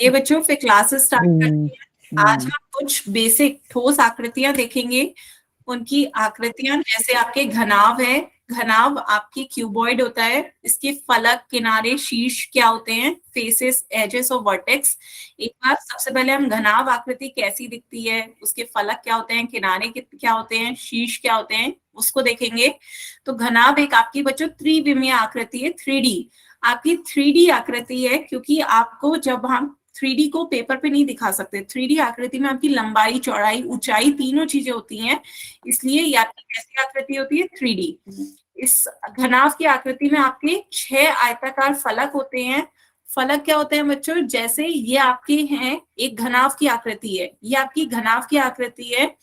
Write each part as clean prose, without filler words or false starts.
चलिए बच्चों, फिर क्लासेस स्टार्ट करते हैं। आज हम कुछ बेसिक ठोस आकृतियां देखेंगे। उनकी आकृतियां जैसे आपके घनाभ है, घनाभ आपकी क्यूबॉइड होता है, इसके फलक, किनारे, शीर्ष क्या होते हैं, फेसेस, एजेस और वर्टेक्स। एक बार सबसे पहले हम घनाभ आकृति कैसी दिखती है, उसके फलक क्या होते हैं, किनारे क्या होते हैं, शीर्ष क्या होते हैं, उसको देखेंगे। तो घनाभ एक आपकी बच्चों त्रिविमीय आकृति है, 3D आपकी 3D आकृति है, क्योंकि आपको जब हम 3D को पेपर पे नहीं दिखा सकते, 3D आकृति में आपकी लंबाई, चौड़ाई, ऊंचाई तीनों चीजें होती हैं, इसलिए ये आपकी कैसी आकृति होती है, 3D। इस घनाभ की आकृति में आपके 6 आयताकार फलक होते हैं। फलक क्या होते हैं बच्चों, जैसे ये आपके हैं, एक घनाभ की आकृति है, ये आपकी घनाभ की आकृति है।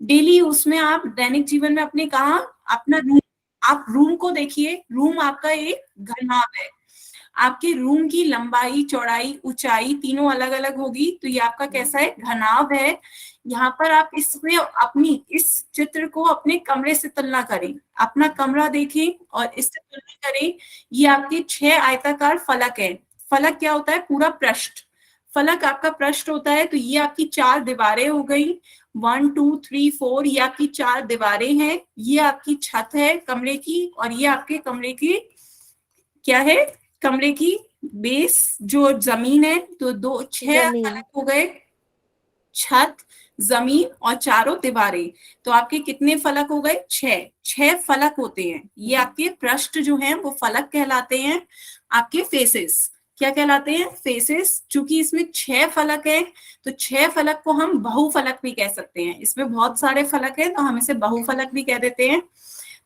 डेली उसमें आप दैनिक जीवन में अपने कहा अपना रूम, आप रूम को देखिए, रूम आपका एक घनाभ है। आपके रूम की लंबाई, चौड़ाई, ऊंचाई तीनों अलग अलग होगी, तो ये आपका कैसा है, घनाभ है। यहाँ पर आप इसमें अपनी इस चित्र को अपने कमरे से तुलना करें, अपना कमरा देखें और इससे तुलना करें। ये आपके 6 आयताकार फलक है। फलक क्या होता है, पूरा पृष्ठ, फलक आपका पृष्ठ होता है। तो ये आपकी 4 दीवारें हो गई, 1 2 3 4, ये आपकी 4 दीवारें हैं। ये आपकी छत है कमरे की, और ये आपके कमरे की क्या है, कमरे की बेस जो जमीन है। तो 6 फलक हो गए, छत, जमीन और चारों दीवारें। तो आपके कितने फलक हो गए, 6 फलक होते हैं। ये आपके पृष्ठ जो हैं वो फलक कहलाते हैं। आपके फेसेस क्या कहलाते हैं, फेसेस। चूंकि इसमें 6 फलक है, तो 6 फलक को हम बहुफलक भी कह सकते हैं। इसमें बहुत सारे फलक है, तो हम इसे बहुफलक भी कह देते हैं।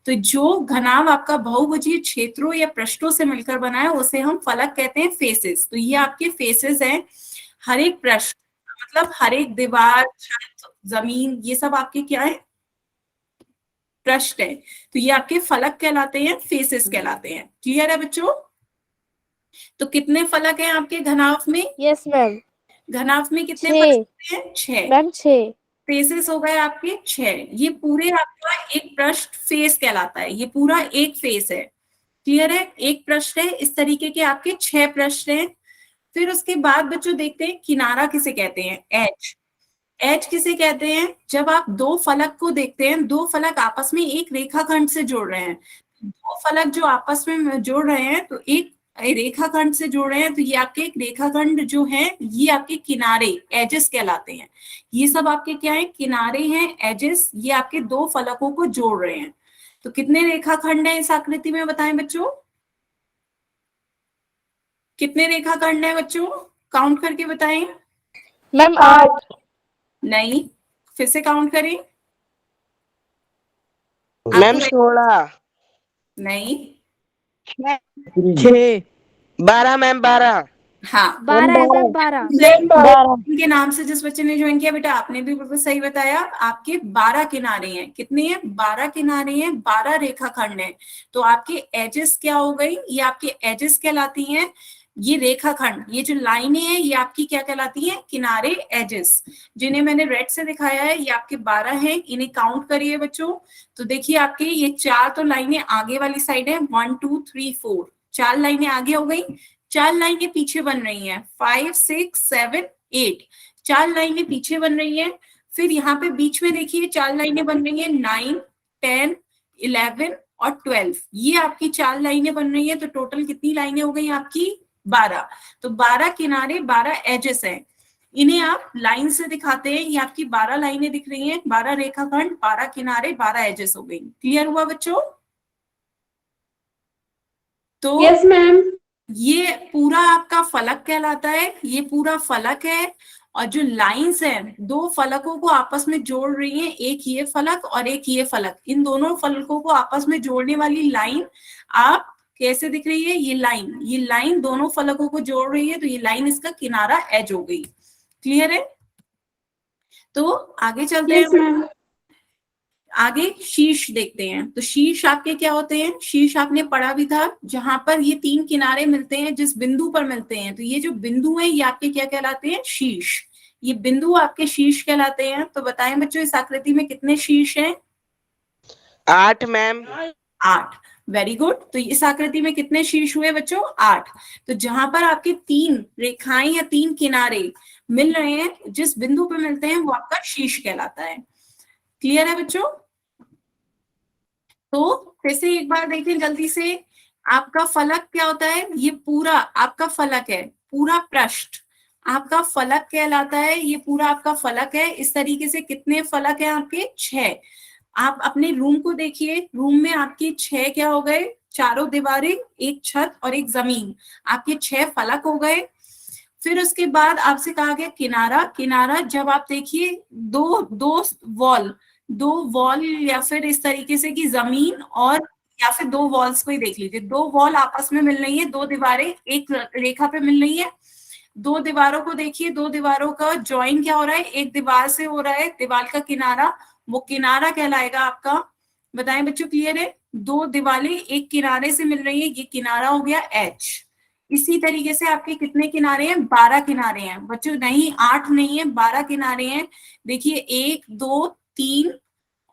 तो जो घनाभ आपका बहुभुजीय क्षेत्रों या पृष्ठों से मिलकर बना है, उसे हम फलक कहते हैं, फेसेस। तो ये आपके फेसेस हैं। हर एक पृष्ठ मतलब हर एक दीवार, छत, जमीन, ये सब आपके क्या है, पृष्ठ है। तो ये आपके फलक कहलाते हैं, फेसेस कहलाते हैं। क्लियर है बच्चों? तो कितने फलक हैं आपके घनाभ में? Yes ma'am. घनाभ में कितने फलक होते हैं? 6 मैम 6 फेसेस हो गए आपके 6। ये पूरे आपका एक पृष्ठ फेस कहलाता है, ये पूरा एक फेस है। क्लियर है? एक पृष्ठ है, इस तरीके के आपके 6 पृष्ठ हैं। फिर उसके बाद बच्चों देखते हैं किनारा किसे कहते हैं, एज। एज किसे कहते हैं, जब आप 2 फलक को देखते हैं, 2 फलक आपस में एक रेखाखंड से जोड़ रहे हैं। 2 फलक जो आपस में जोड़ रहे हैं, तो एक रेखाखंड से जोड़ रहे हैं, तो ये आपके एक रेखाखंड जो है, ये आपके किनारे, एजेस कहलाते हैं। ये सब आपके क्या है, किनारे हैं, एजेस। ये आपके 2 फलकों को जोड़ रहे हैं। तो कितने रेखाखंड है इस आकृति में, बताएं बच्चों? कितने रेखाखंड है बच्चों, काउंट करके बताएं। मैम 8। नहीं, फिर से काउंट करें। मैम 16। नहीं, 6। 12 मैम 12। हाँ 12 इनके नाम से जिस बच्चे ने ज्वाइन किया, बेटा आपने भी बिल्कुल सही बताया। आपके 12 किनारे हैं। कितने हैं? 12 किनारे हैं, 12 रेखाखंड हैं। तो आपके एजेस क्या हो गई, ये आपके एजेस कहलाती हैं। ये रेखाखंड, ये जो लाइनें हैं, ये आपकी क्या कहलाती हैं, किनारे, एजेस। जिन्हें मैंने रेड से दिखाया है, ये आपके 12 हैं। इन्हें काउंट करिए बच्चों। तो देखिए आपके ये 4 तो लाइनें आगे वाली साइड है, 1 2 3 4, 4 लाइनें आगे हो गई। 4 लाइनें पीछे बन रही हैं, 5 6 7 8, 4 लाइनें पीछे बन रही हैं। फिर यहाँ पे बीच में देखिए 4 लाइनें बन रही हैं, 9 10 11 और 12, ये आपकी 4 लाइनें बन रही हैं। तो टोटल कितनी लाइनें हो गई आपकी, 12। तो 12 किनारे, 12 एजेस हैं। इन्हें आप लाइन से दिखाते हैं। ये आपकी 12 लाइनें दिख रही हैं, 12 रेखाखंड, 12 किनारे, 12 एजेस हो गई। क्लियर हुआ बच्चों? तो यस मैम। ये पूरा आपका फलक कहलाता है, ये पूरा फलक है। और जो लाइंस हैं, 2 फलकों को आपस में जोड़ रही हैं, एक ये फलक और एक ये फलक। इन दोनों फलकों को आपस में जोड़ने वाली लाइन आप कैसे दिख रही है, ये लाइन दोनों फलकों को जोड़ रही है। तो ये लाइन इसका किनारा, एज हो गई। क्लियर है? तो आगे चलते हैं। आगे शीर्ष देखते हैं। तो शीर्ष आपके क्या होते हैं, शीर्ष आपने पढ़ा भी था, जहां पर ये 3 किनारे मिलते हैं, जिस बिंदु पर मिलते हैं। तो ये जो बिंदु है, ये आपके क्या कहलाते हैं, शीर्ष। ये बिंदु आपके शीर्ष कहलाते हैं। तो बताएं बच्चों, इस आकृति में कितने शीर्ष हैं? 8 मैम। 8। Very good. तो इस आकृति में कितने शीर्ष हुए बच्चों? 8। तो जहां पर आपके 3 रेखाएं या 3 किनारे मिल रहे हैं, जिस बिंदु पे मिलते हैं वो आपका शीर्ष कहलाता है। क्लियर है बच्चों? तो फिर से एक बार देखें जल्दी से, आपका फलक क्या होता है? ये पूरा आपका फलक है, पूरा पृष्ठ आपका फलक कहलाता है। ये पूरा आपका फलक है। इस तरीके से कितने फलक हैं आपके? 6। आप अपने रूम को देखिए, रूम में आपके 6 क्या हो गए? चारों दीवारें, एक छत और एक जमीन, आपके 6 फलक हो गए। फिर उसके बाद आपसे कहा गया किनारा। किनारा जब आप देखिए दो दो वॉल, दो वॉल या फिर इस तरीके से कि जमीन और या फिर दो वॉल्स को ही देख लीजिए, दो वॉल आपस में मिल रही है, दो दीवारें एक रेखा पे मिल रही है। दो दीवारों को देखिए, दो दीवारों का ज्वाइन क्या हो रहा है? एक दीवार से हो रहा है, दीवार का किनारा, वो किनारा कहलाएगा आपका। बताएं बच्चों, क्लियर है? दो दीवारें एक किनारे से मिल रही है, ये किनारा हो गया एच। इसी तरीके से आपके कितने किनारे हैं? 12 किनारे हैं बच्चों, नहीं 8 नहीं है, 12 किनारे हैं। देखिए 1 2 3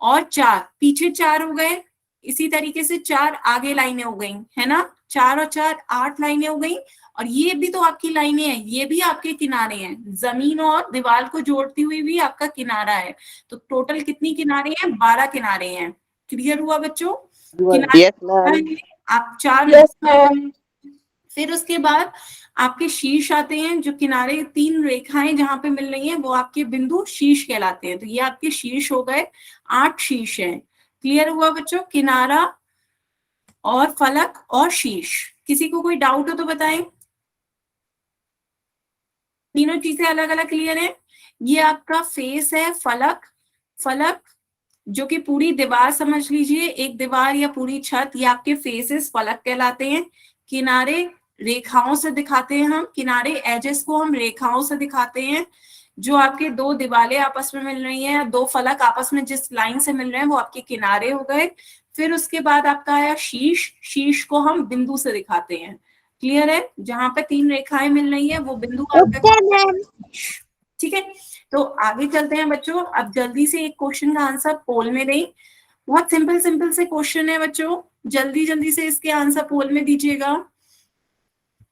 और 4, पीछे 4 हो गए। इसी तरीके से 4 आगे लाइनें हो गई, है ना? 4 और 4 8 लाइनें हो गई। और ये भी तो आपकी लाइनें हैं, ये भी आपके किनारे हैं, जमीन और दीवार को जोड़ती हुई भी आपका किनारा है। तो टोटल कितनी किनारे हैं? 12 किनारे हैं। क्लियर हुआ बच्चों? Yes ma'am. किनारे आप 4। Yes ma'am. फिर उसके बाद आपके शीर्ष आते हैं, जो किनारे 3 रेखाएं जहां पे मिल रही हैं वो आपके बिंदु शीर्ष कहलाते हैं। तो ये आपके शीर्ष हो गए, 8 शीर्ष हैं। क्लियर हुआ बच्चों? किनारा और फलक और शीर्ष। किसी को कोई डाउट हो तो बताएं। तीनों चीजें अलग अलग क्लियर है? ये आपका फेस है, फलक। फलक जो कि पूरी दीवार समझ लीजिए, एक दीवार या पूरी छत, ये आपके फेसेस फलक कहलाते हैं। किनारे रेखाओं से दिखाते हैं हम, किनारे एजेस को हम रेखाओं से दिखाते हैं। जो आपके दो दीवारें आपस में मिल रही हैं या दो फलक आपस में जिस लाइन से मिल रहे हैं वो आपके किनारे हो गए। फिर उसके बाद आपका आया शीर्ष। शीर्ष को हम बिंदु से दिखाते हैं। क्लियर है? जहां पे 3 रेखाएं मिल रही है वो बिंदु आपका ओके मैम। शीर्ष। ठीक है, तो आगे चलते हैं बच्चों। अब जल्दी से एक क्वेश्चन का आंसर पोल में दें। बहुत सिंपल सिंपल से क्वेश्चन है बच्चों, जल्दी जल्दी से इसके आंसर पोल में दीजिएगा।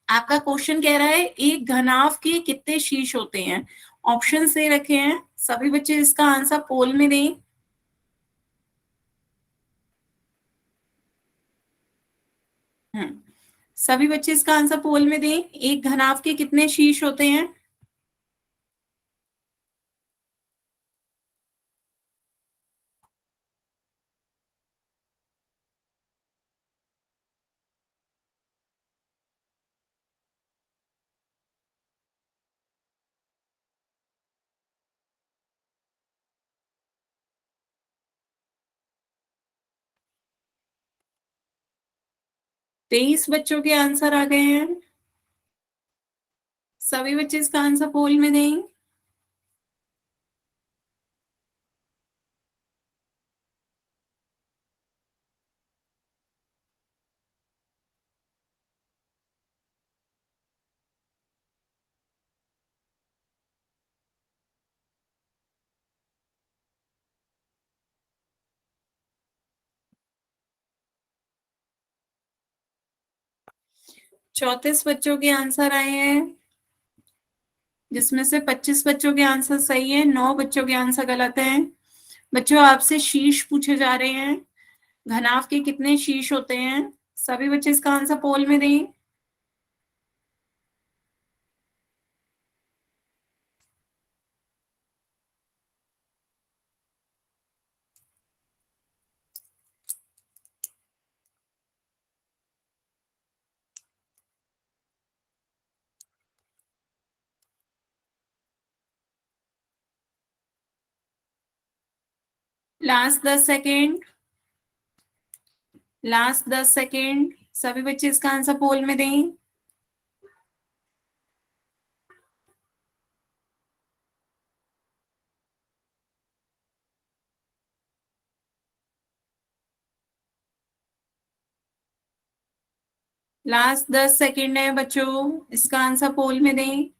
आपका क्वेश्चन कह रहा है एक घनाभ के कितने शीर्ष होते हैं? ऑप्शन दे रखे हैं, सभी बच्चे इसका आंसर पोल में दें। सभी बच्चे इसका आंसर पोल में दें। एक घनाभ के कितने शीर्ष होते हैं? तेईस बच्चों के आंसर आ गए हैं। सभी बच्चे इसका आंसर पोल में दें। चौतीस बच्चों के आंसर आए हैं, जिसमें से 25 बच्चों के आंसर सही है, 9 बच्चों के आंसर गलत हैं। बच्चों आपसे शीर्ष पूछे जा रहे हैं, घनाभ के कितने शीर्ष होते हैं? सभी बच्चे इसका आंसर पोल में दें। लास्ट 10 सेकेंड, लास्ट 10 सेकेंड, सभी बच्चे इसका आंसर पोल में दें। लास्ट 10 सेकेंड है बच्चों, इसका आंसर पोल में दें।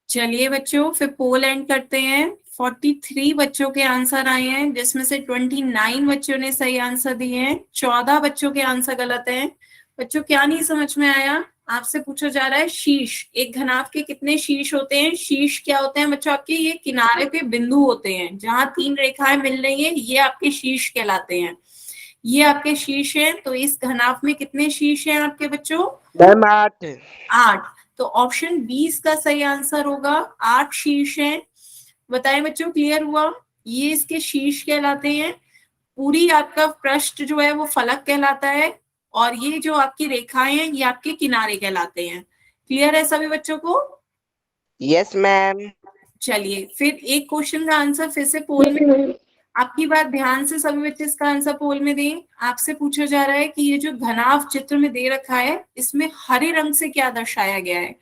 चलिए बच्चों, फिर पोल एंड करते हैं। 43 बच्चों के आंसर आए हैं, जिसमें से 29 बच्चों ने सही आंसर दिए हैं, 14 बच्चों के आंसर गलत हैं। बच्चों क्या नहीं समझ में आया? आपसे पूछा जा रहा है शीश, एक घनाभ के कितने शीश होते हैं? शीश क्या होते हैं बच्चों? आपके ये किनारे पे बिंदु होते हैं, जहां 3 रेखाएं मिल रही हैं, ये आपके शीश कहलाते हैं। ये आपके शीश हैं। तो इस घनाभ में कितने शीश हैं आपके बच्चों? मैम 8। 8। तो ऑप्शन 20 का सही आंसर होगा, 8 शीर्ष हैं। बताएं बच्चों, क्लियर हुआ? ये इसके शीर्ष कहलाते हैं। पूरी आपका पृष्ठ जो है वो फलक कहलाता है, और ये जो आपकी रेखाएं हैं ये आपके किनारे कहलाते हैं। क्लियर है सभी बच्चों को? Yes ma'am. चलिए, फिर एक क्वेश्चन का आंसर फिर से पोल में। आपकी बात ध्यान से सभी बच्चे इसका आंसर पोल में दें। आपसे पूछा जा रहा है कि ये जो घनाभ चित्र में दे रखा है, इसमें हरे रंग से क्या दर्शाया गया है?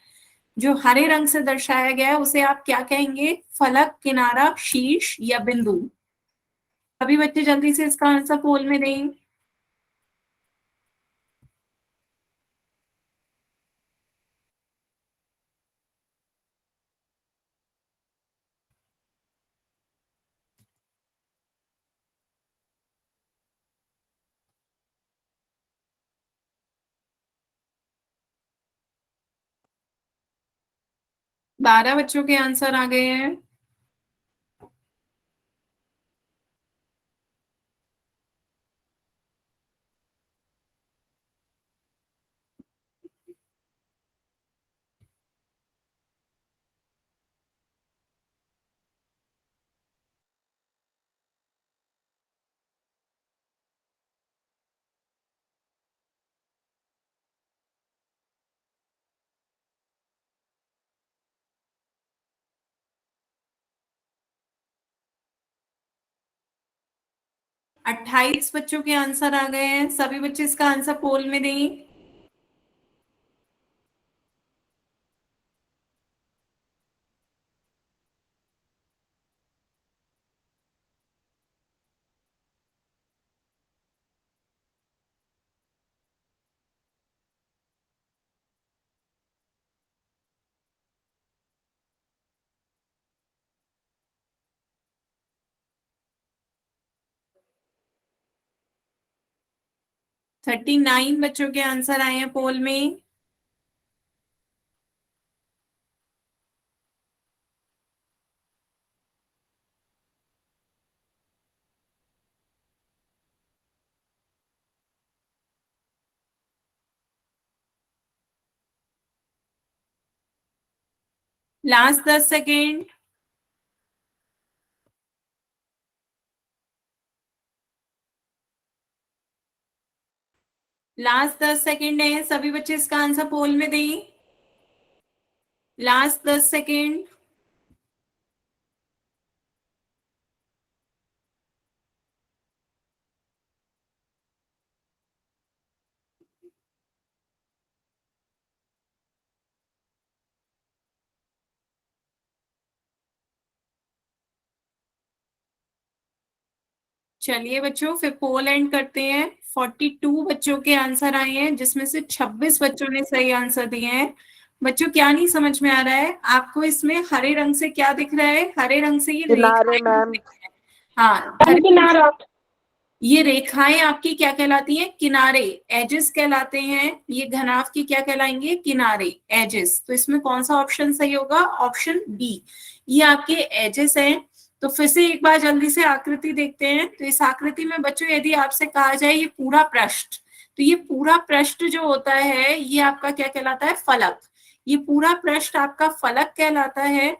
जो हरे रंग से दर्शाया गया है उसे आप क्या कहेंगे? फलक, किनारा, शीर्ष या बिंदु? सभी बच्चे जल्दी से इसका आंसर पोल में दें। बारह बच्चों के आंसर आ गए हैं। अट्ठाईस बच्चों के आंसर आ गए हैं। सभी बच्चे इसका आंसर पोल में दें। थर्टी नाइन बच्चों के आंसर आए हैं पोल में। Last 10 second. लास्ट 10 सेकेंड है, सभी बच्चे इसका आंसर पोल में दें। Last 10 second. चलिए बच्चों, फिर पोल एंड करते हैं। 42 बच्चों के आंसर आए हैं, जिसमें से 26 बच्चों ने सही आंसर दिए हैं। बच्चों क्या नहीं समझ में आ रहा है आपको? इसमें हरे रंग से क्या दिख रहा है? हरे रंग से ये किनारे रेखाएं मैम। दिख रही हैं। हाँ, हरे रंग से ये रेखाएं आपकी क्या कहलाती हैं? किनारे, एजेस कहलाते हैं। ये घनाभ की क्या कहलाएंगे? किनारे, एजेस। तो इसमें कौन सा ऑप्शन सही होगा? ऑप्शन बी, ये आपके एजेस हैं। तो फिर से एक बार जल्दी से आकृति देखते हैं। तो इस आकृति में बच्चों यदि आपसे कहा जाए ये पूरा पृष्ठ, तो ये पूरा पृष्ठ जो होता है ये आपका क्या कहलाता है? फलक। ये पूरा पृष्ठ आपका फलक कहलाता है।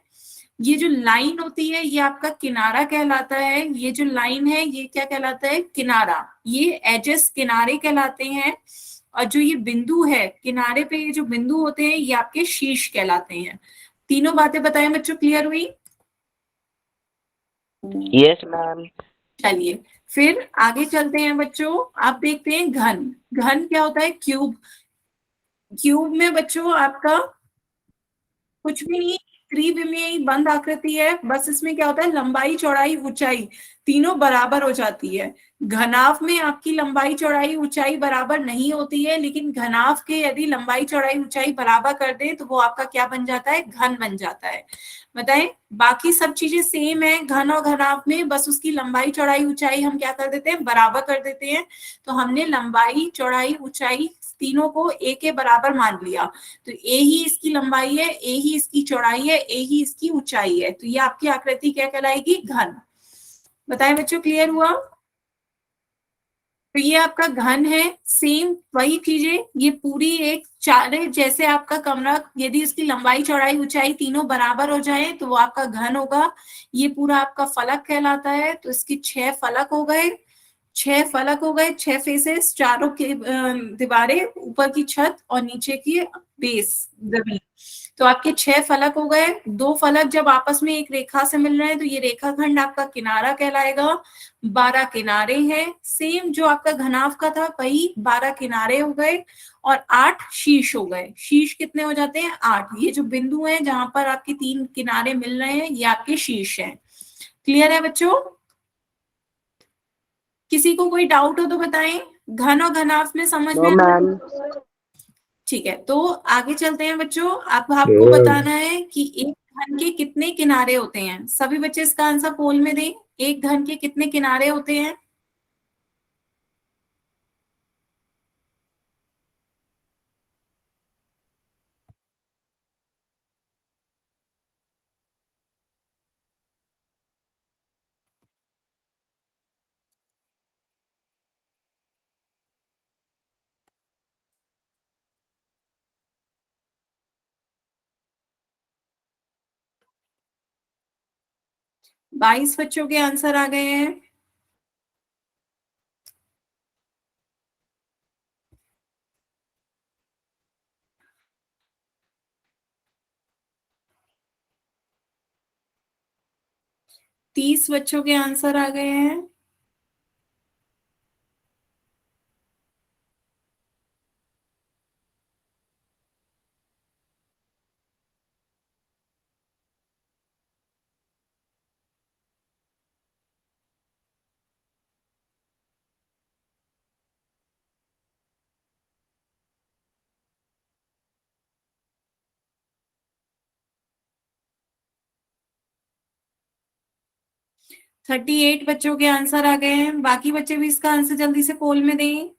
ये जो लाइन होती है ये आपका किनारा कहलाता है। ये जो लाइन है ये क्या कहलाता है? किनारा। ये एजेस किनारे कहलाते हैं। और जो ये बिंदु है किनारे पे, ये जो बिंदु होते हैं ये आपके शीर्ष कहलाते हैं। तीनों बातें बताएं बच्चों, क्लियर हुई? Yes ma'am. चलिए, फिर आगे चलते हैं बच्चों। आप देखते हैं घन। घन क्या होता है? क्यूब। क्यूब में बच्चों आपका कुछ भी नहीं, त्रिविमीयी बंद आकृति है, बस इसमें क्या होता है, लंबाई चौड़ाई ऊंचाई तीनों बराबर हो जाती है। घनाभ में आपकी लंबाई चौड़ाई ऊंचाई बराबर नहीं होती है, लेकिन घनाभ के यदि लंबाई चौड़ाई ऊंचाई बराबर कर दें तो वो आपका क्या बन जाता है, घन बन जाता है। बताएं, बाकी सब चीजें सेम है घन और घनाभ में, बस उसकी लंबाई चौड़ाई ऊंचाई हम क्या कर देते हैं, बराबर कर देते हैं। तो हमने लंबाई चौड़ाई ऊंचाई तीनों को ए के बराबर मान लिया, तो ए ही इसकी लंबाई है, ए ही इसकी चौड़ाई है, ए ही इसकी ऊंचाई है, तो ये आपकी आकृति क्या कहलाएगी, घन। बताएं बच्चों, क्लियर हुआ? तो ये आपका घन है। सेम वही चीजें, ये पूरी एक चारे जैसे आपका कमरा, यदि इसकी लंबाई चौड़ाई ऊंचाई तीनों बराबर हो जाए तो वो आपका घन होगा। ये पूरा आपका फलक कहलाता है। तो इसकी 6 फलक हो गए, 6 फलक हो गए, 6 फेसेस, चारों के दीवारें, ऊपर की छत और नीचे की बेस जमीन। तो आपके 6 फलक हो गए। 2 फलक जब आपस में एक रेखा से मिल रहे हैं तो ये रेखाखंड आपका किनारा कहलाएगा। 12 किनारे हैं, सेम जो आपका घनाभ का था वही 12 किनारे हो गए और 8 शीर्ष हो गए। शीर्ष कितने हो जाते हैं, 8। ये जो बिंदु हैं जहां पर आपके 3 किनारे मिल रहे हैं ये आपके शीर्ष हैं। क्लियर है बच्चों? किसी को कोई डाउट हो तो बताएं, घन और घनाभ में समझ में नो आ? मैम। ठीक है, तो आगे चलते हैं बच्चों। अब आपको बताना है कि एक घन के कितने किनारे होते हैं। सभी बच्चे इसका आंसर पोल में दें, एक घन के कितने किनारे होते हैं। बाईस बच्चों के आंसर आ गए हैं। तीस बच्चों के आंसर आ गए हैं। थर्टी एट बच्चों के आंसर आ गए हैं। बाकी बच्चे भी इसका आंसर जल्दी से पोल में दें।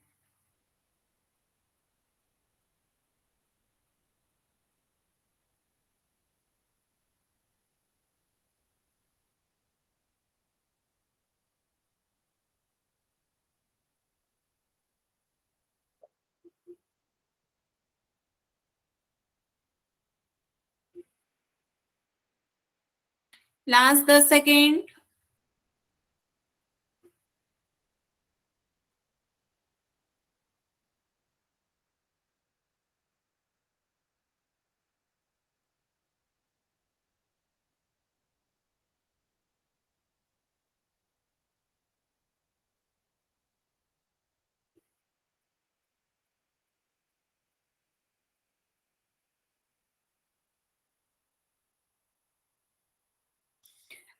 Last 10 second.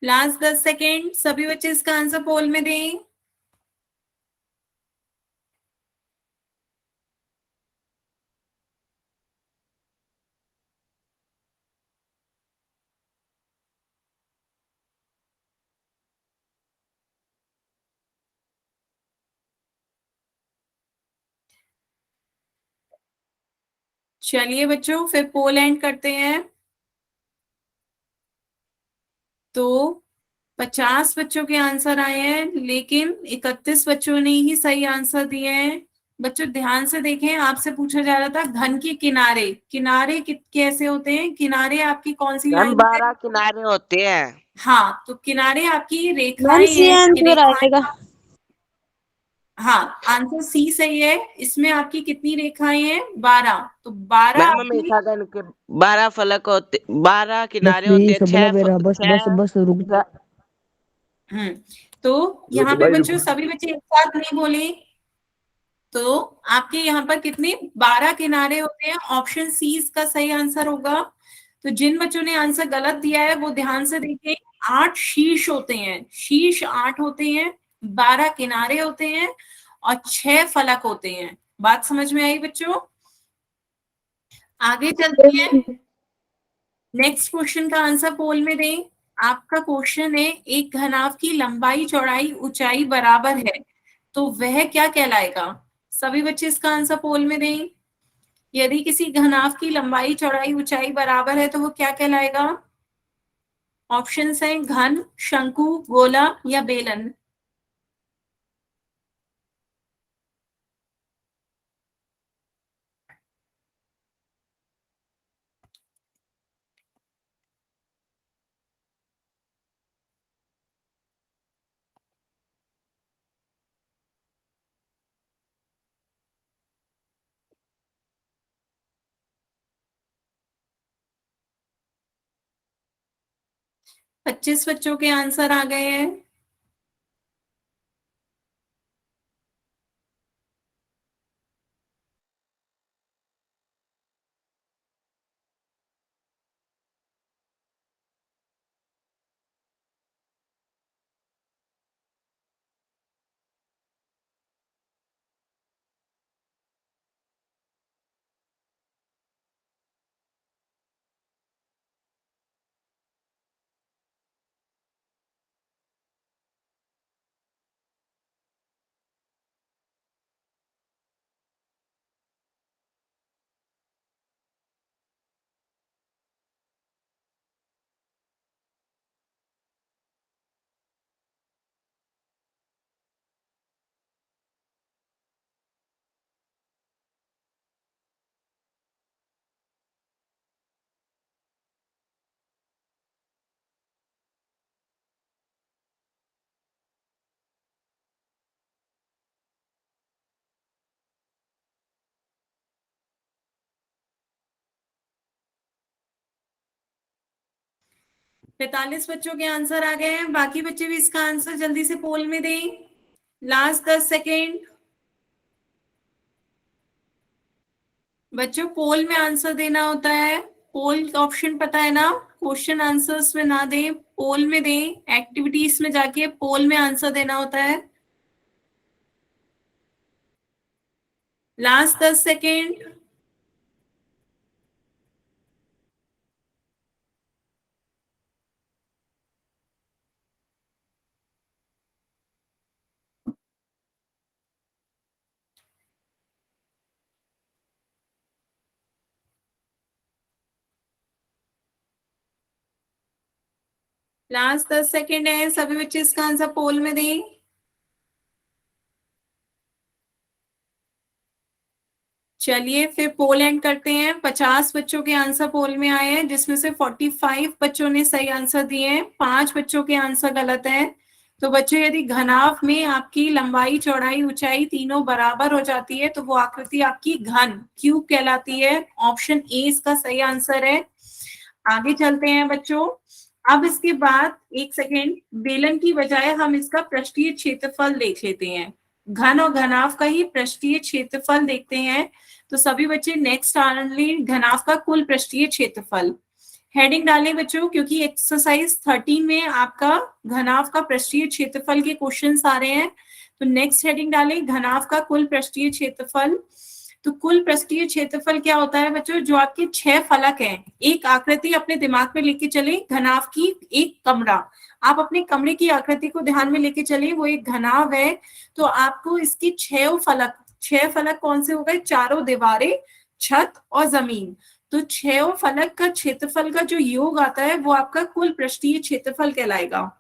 लास्ट 10 सेकेंड, सभी बच्चे इसका आंसर पोल में दें। चलिए बच्चों, फिर पोल एंड करते हैं। तो 50 बच्चों के आंसर आए हैं, लेकिन 31 बच्चों ने ही सही आंसर दिए हैं। बच्चों ध्यान से देखें, आपसे पूछा जा रहा था घन के किनारे, किनारे कैसे होते हैं, किनारे आपकी कौन सी मैम लाइन से? 12 किनारे होते हैं। हाँ, तो किनारे आपकी मैम रेखाएं सी हैं, ये आंसर रेखाएं। आएगा। हाँ, आंसर सी सही है। इसमें आपकी कितनी रेखाएं हैं, 12। तो 12 मैम हम आपकी। रेखाखंड के 12 फलक होते, 12 बस किनारे होते यही हैं, सब ना मेरा, बस बस छह। बस रुक जा। तो यहाँ पे बच्चों सभी बच्चे एक साथ नहीं बोले, तो आपके यहाँ पर कितने, 12 किनारे होते हैं। ऑप्शन सी इसका सही आंसर होगा। तो जिन बच्चों ने आंसर गलत दिया है वो ध्यान से देखें। 8 शीर्ष होते हैं, शीर्ष 8 होते हैं, 12 किनारे होते हैं और 6 फलक होते हैं। बात समझ में आई बच्चों? आगे चलते हैं, नेक्स्ट क्वेश्चन का आंसर पोल में दें। आपका क्वेश्चन है एक घनाभ की लंबाई चौड़ाई ऊंचाई बराबर है तो वह क्या कहलाएगा? सभी बच्चे इसका आंसर पोल में दें। यदि किसी घनाभ की लंबाई चौड़ाई ऊंचाई बराबर है तो वो क्या कहलाएगा? ऑप्शंस हैं घन, शंकु, गोला या बेलन। पच्चीस बच्चों के आंसर आ गए हैं। पैतालीस बच्चों के आंसर आ गए हैं। बाकी बच्चे भी इसका आंसर जल्दी से पोल में दें। Last 10 second. बच्चों पोल में आंसर देना होता है, पोल का ऑप्शन पता है ना? क्वेश्चन आंसर्स में ना दें, पोल में दें। एक्टिविटीज में जाके पोल में आंसर देना होता है। Last 10 second. लास्ट 10 सेकेंड है, सभी बच्चे इसका आंसर पोल में दें। चलिए फिर पोल एंड करते हैं। 50 बच्चों के आंसर पोल में आए हैं जिसमें से 45 बच्चों ने सही आंसर दिए हैं, 5 बच्चों के आंसर गलत हैं। तो बच्चों यदि घनाभ में आपकी लंबाई चौड़ाई ऊंचाई तीनों बराबर हो जाती है तो वो आकृति आपकी घन क्यूब कहलाती है। ऑप्शन ए इसका सही आंसर है। आगे चलते हैं बच्चों। अब इसके बाद एक सेकेंड, बेलन की बजाय हम इसका पृष्ठीय क्षेत्रफल देख लेते हैं। घन और घनाभ का ही पृष्ठीय क्षेत्रफल देखते हैं। तो सभी बच्चे नेक्स्ट ऑनली घनाभ का कुल पृष्ठीय क्षेत्रफल हेडिंग डालें बच्चों, क्योंकि एक्सरसाइज 13 में आपका घनाभ का पृष्ठीय क्षेत्रफल के क्वेश्चंस आ रहे हैं। तो नेक्स्ट हेडिंग डालें घनाभ का कुल पृष्ठीय क्षेत्रफल। तो कुल पृष्ठीय क्षेत्रफल क्या होता है बच्चों? जो आपके 6 फलक हैं, एक आकृति अपने दिमाग में लेके चले घनाभ की, एक कमरा, आप अपने कमरे की आकृति को ध्यान में लेके चले, वो एक घनाभ है। तो आपको इसकी 6 फलक कौन से हो गए? चारों दीवारें, छत और जमीन। तो 6 फलक का क्षेत्रफल का जो योग आता है वो आपका कुल पृष्ठीय क्षेत्रफल कहलाएगा।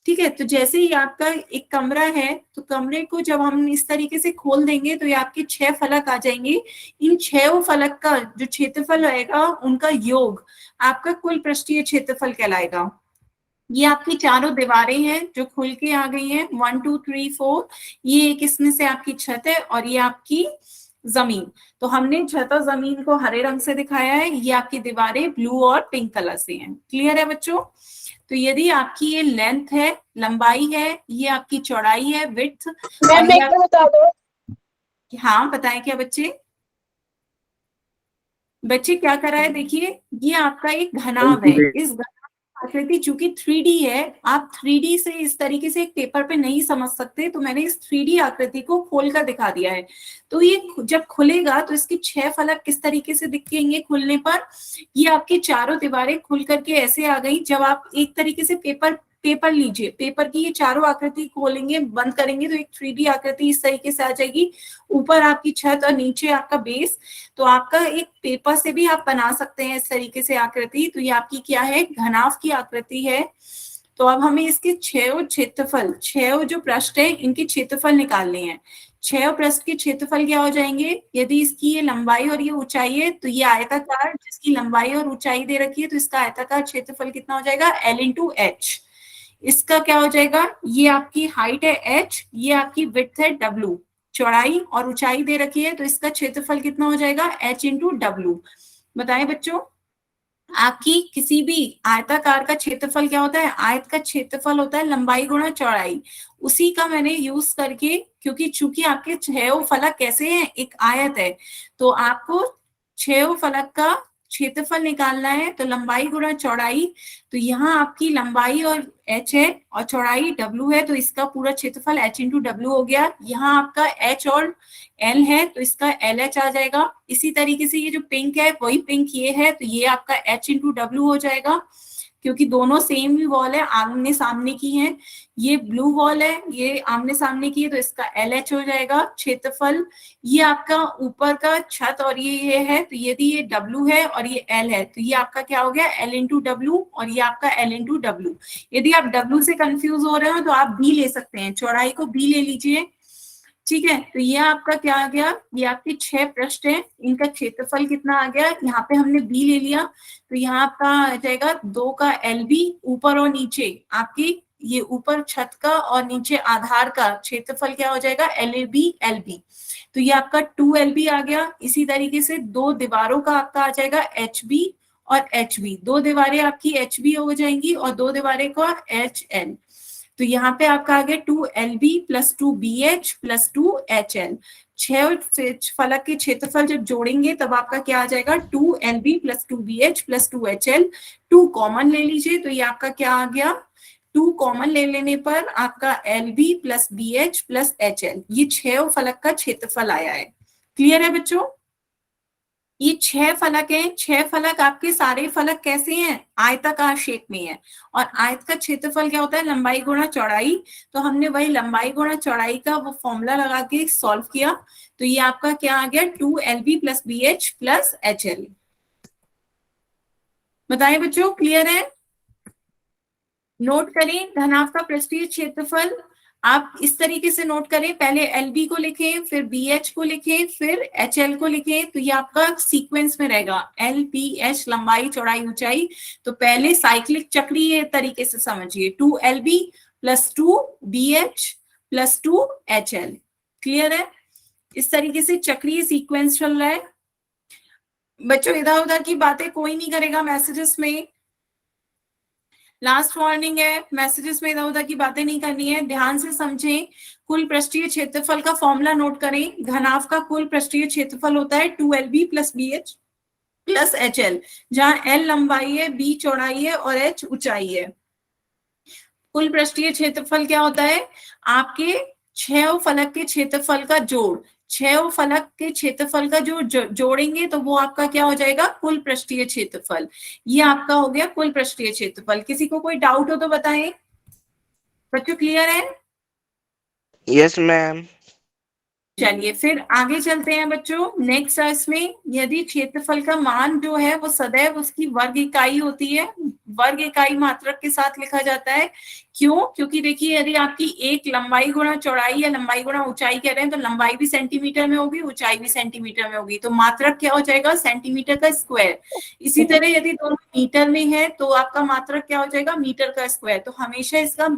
ठीक है, तो जैसे ही आपका एक कमरा है तो कमरे को जब हम इस तरीके से खोल देंगे तो ये आपके 6 फलक आ जाएंगे। इन 6 फलक का जो क्षेत्रफल रहेगा उनका योग आपका कुल पृष्ठीय क्षेत्रफल कहलाएगा। ये आपकी चारों दीवारें हैं जो खुल के आ गई हैं, 1 2 3 4। ये एक इसमें से आपकी छत है और ये आपकी जमीन। तो हमने छत और जमीन को हरे रंग से दिखाया है, ये आपकी दीवारें ब्लू और पिंक कलर से हैं। क्लियर है बच्चों? तो यदि आपकी ये लेंथ है, लंबाई है, ये आपकी चौड़ाई है, विड्थ। मैम एक तो बता दो। हाँ बताएं क्या बच्चे? बच्चे क्या करा है, देखिए ये आपका एक घनाव है। इस घनाव की आकृति चूंकि 3D है, आप 3D से इस तरीके से एक पेपर पे नहीं समझ सकते, तो मैंने इस 3D आकृति को खोल कर दिखा दिया है। तो ये जब खुलेगा तो इसके 6 फलक किस तरीके से दिखेंगे खुलने पर। ये आपकी चारों दीवारें खुल करके ऐसे आ गई। जब आप एक तरीके से पेपर लीजिए, पेपर की ये चारों आकृति खोलेंगे बंद करेंगे तो एक 3D आकृति इस तरीके से आ जाएगी। ऊपर आपकी छत और नीचे आपका बेस। तो आपका एक पेपर से भी आप बना सकते हैं इस तरीके से आकृति। तो ये आपकी क्या है, घनाव की आकृति है। तो अब हमें इसके 6 क्षेत्रफल, 6 जो पृष्ठ है इनके क्षेत्रफल निकालने हैं। 6 पृष्ठ के क्षेत्रफल क्या हो जाएंगे, यदि इसकी ये लंबाई और ये ऊंचाई है तो ये आयताकार जिसकी लंबाई और ऊंचाई दे रखी है, तो इसका आयताकार क्षेत्रफल कितना हो जाएगा, L इंटू एच। इसका क्या हो जाएगा, ये आपकी हाइट है h, ये आपकी विड्थ है w, चौड़ाई और ऊंचाई दे रखी है, तो इसका क्षेत्रफल कितना हो जाएगा, h इंटू डब्ल्यू। बताएं बच्चों, आपकी किसी भी आयताकार का क्षेत्रफल क्या होता है, आयत का क्षेत्रफल होता है लंबाई गुणा चौड़ाई। उसी का मैंने यूज करके, क्योंकि चूंकि आपके 6 फलक कैसे हैं, एक आयत है, तो आपको 6 फलक का क्षेत्रफल निकालना है। तो लंबाई गुणा चौड़ाई, तो यहाँ आपकी लंबाई और h है और चौड़ाई w है, तो इसका पूरा क्षेत्रफल h इंटू डब्ल्यू हो गया। यहाँ आपका h और l है, तो इसका LH आ जाएगा। इसी तरीके से ये जो पिंक है वही पिंक ये है, तो ये आपका h इंटू डब्ल्यू हो जाएगा, क्योंकि दोनों सेम ही वॉल है, आमने सामने की है। ये ब्लू वॉल है, ये आमने सामने की है, तो इसका LH हो जाएगा क्षेत्रफल। ये आपका ऊपर का छत और ये है, तो यदि ये W है और ये L है, तो ये आपका क्या हो गया, L इंटू डब्ल्यू, और ये आपका L इंटू डब्ल्यू। यदि आप W से कंफ्यूज हो रहे हो तो आप B ले सकते हैं, चौड़ाई को B ले लीजिए। ठीक है, तो ये आपका क्या आ गया, ये आपके 6 पृष्ठ हैं, इनका क्षेत्रफल कितना आ गया, यहाँ पे हमने बी ले लिया, तो यहाँ आपका आ जाएगा 2 का LB। ऊपर और नीचे आपकी ये ऊपर छत का और नीचे आधार का क्षेत्रफल क्या हो जाएगा, LB। तो ये आपका 2LB आ गया। इसी तरीके से 2 दीवारों का आपका आ जाएगा HB और HB, 2 दीवारें आपकी HB हो जाएंगी और 2 दीवारें का HL। तो यहाँ पे आपका आ गया 2LB plus 2BH plus 2HL। 6 फलक के क्षेत्रफल जब जोड़ेंगे तब आपका क्या आ जाएगा, 2LB plus 2BH plus 2HL। 2 common ले लीजिए, तो ये आपका क्या आ गया, 2 कॉमन ले लेने पर आपका LB plus BH plus HL, ये 6 फलक का क्षेत्रफल आया है। क्लियर है बच्चों, ये 6 फलक हैं। 6 फलक आपके सारे फलक कैसे हैं, आयताकार शेप में है, और आयत का क्षेत्रफल क्या होता है, लंबाई गुणा चौड़ाई। तो हमने वही लंबाई गुणा चौड़ाई का वो फॉर्मूला लगा के सॉल्व किया, तो ये आपका क्या आ गया, 2LB plus BH plus HL। बताइए बच्चों, क्लियर है। नोट करें घनाभ का पृष्ठीय क्षेत्रफल, आप इस तरीके से नोट करें, पहले LB को लिखें, फिर BH को लिखें, फिर HL को लिखें, तो ये आपका सीक्वेंस में रहेगा, LBH लंबाई चौड़ाई ऊंचाई। तो पहले साइक्लिक चक्रीय तरीके से समझिए, 2LB plus 2BH plus 2HL। Clear है, इस तरीके से चक्रीय सीक्वेंस चल रहा है। बच्चों इधर उधर की बातें कोई नहीं करेगा मैसेजेस में, लास्ट वार्निंग है, मैसेजेस में इधर उधर की बातें नहीं करनी है, ध्यान से समझें। कुल पृष्ठीय क्षेत्रफल का फॉर्मूला नोट करें, घनाभ का कुल पृष्ठीय क्षेत्रफल होता है 2LB plus BH plus HL, जहां L लंबाई है, B चौड़ाई है और H ऊंचाई है। कुल पृष्ठीय क्षेत्रफल क्या होता है, आपके 6 फलक के क्षेत्रफल का जोड़, 6 फलक के क्षेत्रफल का जो जोड़ेंगे तो वो आपका क्या हो जाएगा, कुल पृष्ठीय क्षेत्रफल। ये आपका हो गया कुल पृष्ठीय क्षेत्रफल। किसी को कोई डाउट हो तो बताएं बच्चों, क्लियर है। Yes ma'am. चलिए फिर आगे चलते हैं बच्चों, नेक्स्ट इसमें यदि क्षेत्रफल का मान जो है वो सदैव उसकी वर्ग इकाई होती है, वर्ग इकाई मात्रक के साथ लिखा जाता है। क्यों, क्योंकि देखिए यदि आपकी एक लंबाई गुणा चौड़ाई या लंबाई गुणा ऊंचाई कह रहे हैं, तो लंबाई भी सेंटीमीटर में होगी, ऊंचाई भी सेंटीमीटर में होगी, तो मात्रक क्या हो जाएगा, सेंटीमीटर का स्क्वायर। इसी तरह यदि दोनों मीटर में है तो आपका मात्रक क्या हो जाएगा, मीटर का स्क्वायर। तो हमेशा इसका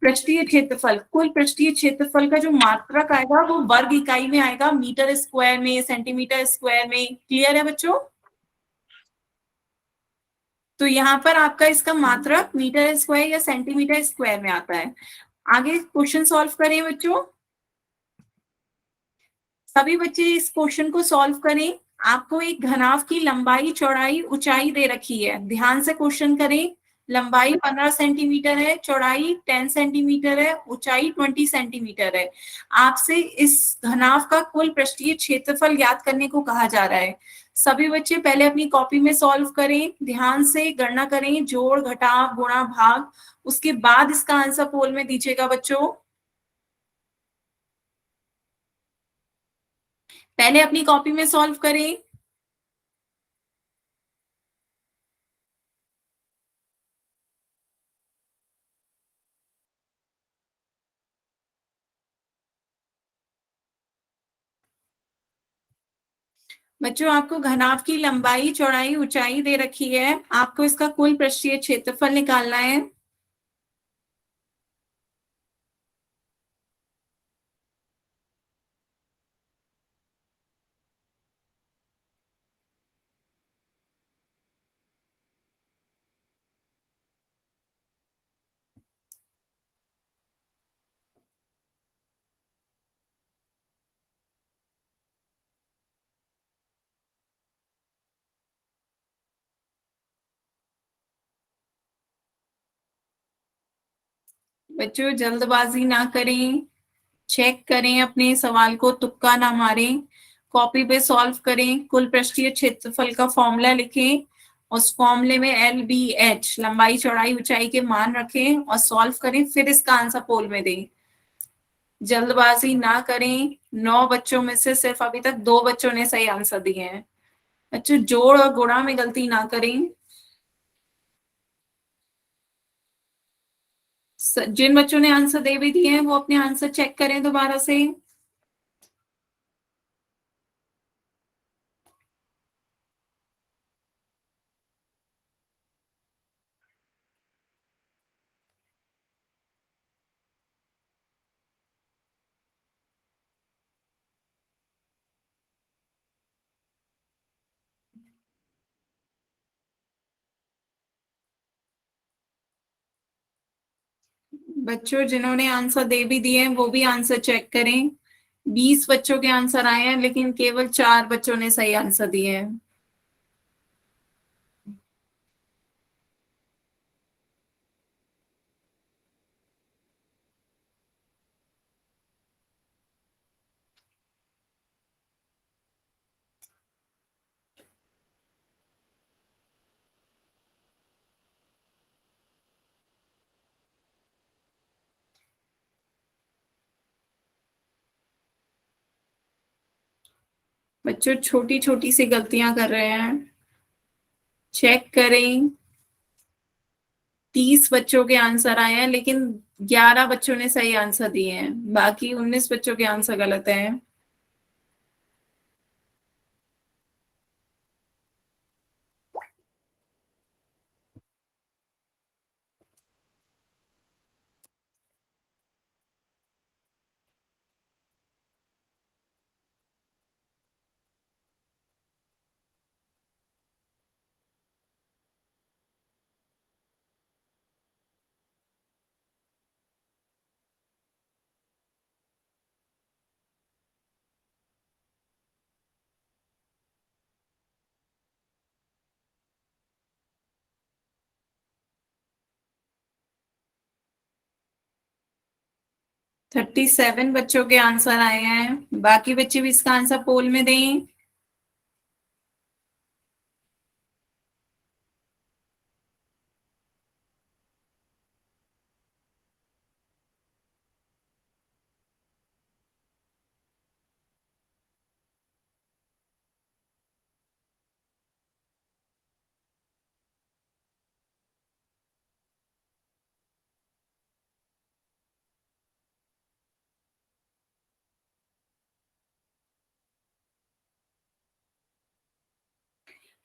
पृष्ठीय क्षेत्रफल, कुल पृष्ठीय क्षेत्रफल का जो मात्रक आएगा वो वर्ग इकाई में आएगा, मीटर स्क्वायर में, सेंटीमीटर स्क्वायर में। क्लियर है बच्चों, तो यहाँ पर आपका इसका मात्रक मीटर स्क्वायर या सेंटीमीटर स्क्वायर में आता है। आगे क्वेश्चन सॉल्व करें बच्चों, सभी बच्चे इस क्वेश्चन को सॉल्व करें। आपको एक घनाभ की लंबाई, चौड़ाई, ऊंचाई दे रखी है। ध्यान से क्वेश्चन करें। लंबाई 15 सेंटीमीटर है, चौड़ाई 10 सेंटीमीटर है, ऊंचाई 20 सेंटीमीटर है। आपसे इस घनाभ का कुल पृष्ठीय क्षेत्रफल ज्ञात करने को कहा जा रहा है। सभी बच्चे पहले अपनी कॉपी में सॉल्व करें, ध्यान से गणना करें, जोड़, घटाव, गुणा, भाग। उसके बाद इसका आंसर पोल में दीजिएगा बच्चों। पहले अपनी कॉपी में सॉल्व करें। बच्चों, आपको घनाभ की लंबाई, चौड़ाई, ऊंचाई दे रखी है। आपको इसका कुल पृष्ठीय क्षेत्रफल निकालना है। बच्चों, जल्दबाजी ना करें, चेक करें अपने सवाल को, तुक्का ना मारें। कॉपी पे सॉल्व करें, कुल पृष्ठीय क्षेत्रफल का फॉर्मूला लिखें। उस फॉर्मूले में एल बी एच, लंबाई, चौड़ाई, ऊंचाई के मान रखें और सॉल्व करें, फिर इसका आंसर पोल में दें। जल्दबाजी ना करें। 9 बच्चों में से सिर्फ अभी तक 2 बच्चों ने सही आंसर दिए हैं। बच्चों, जोड़ और गुणा में गलती ना करें। जिन बच्चों ने आंसर दे भी दिए हैं वो अपने आंसर चेक करें दोबारा से। बच्चों, जिन्होंने आंसर दे भी दिए हैं वो भी आंसर चेक करें। 20 बच्चों के आंसर आए हैं, लेकिन केवल 4 बच्चों ने सही आंसर दिए हैं। बच्चों, छोटी छोटी सी गलतियां कर रहे हैं, चेक करें। 30 बच्चों के आंसर आए हैं, लेकिन 11 बच्चों ने सही आंसर दिए हैं, बाकी 19 बच्चों के आंसर गलत हैं। थर्टी 37 बच्चों के आंसर आए हैं, बाकी बच्चे भी इसका आंसर पोल में दें।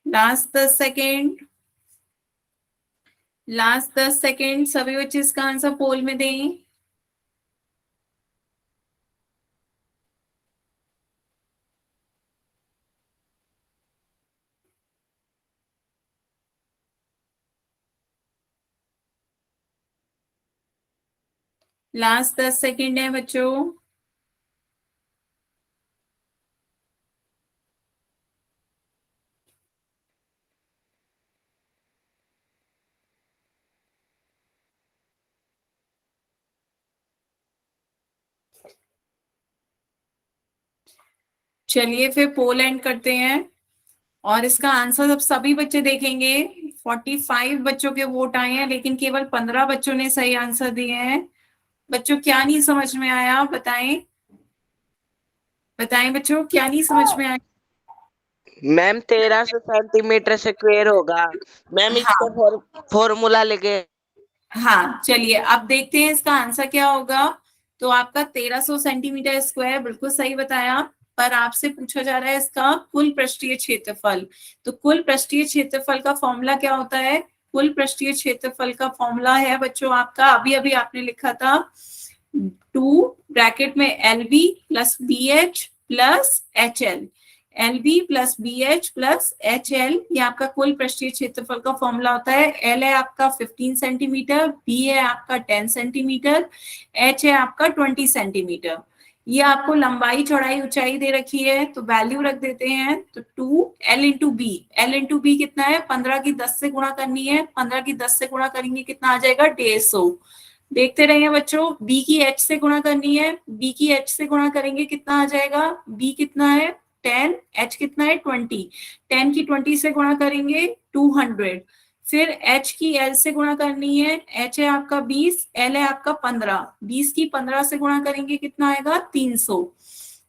लास्ट 10 सेकेंड, लास्ट 10 सेकेंड, सभी बच्चे इसका आंसर पोल में दें। लास्ट 10 सेकेंड है बच्चों। चलिए फिर पोल एंड करते हैं और इसका आंसर अब सभी बच्चे देखेंगे। 45 बच्चों के वोट आए हैं लेकिन केवल 15 बच्चों ने सही आंसर दिए हैं। बच्चों क्या नहीं समझ में आया बताएं। बताएं बच्चों क्या नहीं समझ में आया। मैम 1300 सेंटीमीटर स्क्वायर होगा। मैम इसका हाँ फॉर्मूला लेके। हाँ, चलिए अब देखते हैं इसका आंसर क्या होगा। तो आपका 1300 सेंटीमीटर स्क्वायर बिल्कुल सही बताया। पर आपसे पूछा जा रहा है इसका कुल पृष्ठीय क्षेत्रफल। तो कुल पृष्ठीय क्षेत्रफल का फॉर्मूला क्या होता है। कुल पृष्ठीय क्षेत्रफल का फॉर्मूला है बच्चों आपका, अभी अभी आपने लिखा था, 2 ब्रैकेट में LB plus BH plus HL। LB plus BH plus HL, ये आपका कुल पृष्ठीय क्षेत्रफल का फॉर्मूला होता है। L है आपका 15 सेंटीमीटर, B है आपका 10 सेंटीमीटर, H है आपका 20 सेंटीमीटर। ये आपको लंबाई चौड़ाई ऊंचाई दे रखी है तो वैल्यू रख देते हैं। तो 2L into b, L into b कितना है, 15 की 10 से गुणा करनी है, 15 की 10 से गुणा करेंगे कितना आ जाएगा, 150। देखते रहिए बच्चों, B की H से गुणा करनी है, B की H से गुणा करेंगे कितना आ जाएगा, B कितना है 10, H कितना है 20, 10 की 20 से गुणा करेंगे 200। फिर H की L से गुणा करनी है, H है आपका 20, L है आपका 15, 20 की 15 से गुणा करेंगे कितना आएगा 300।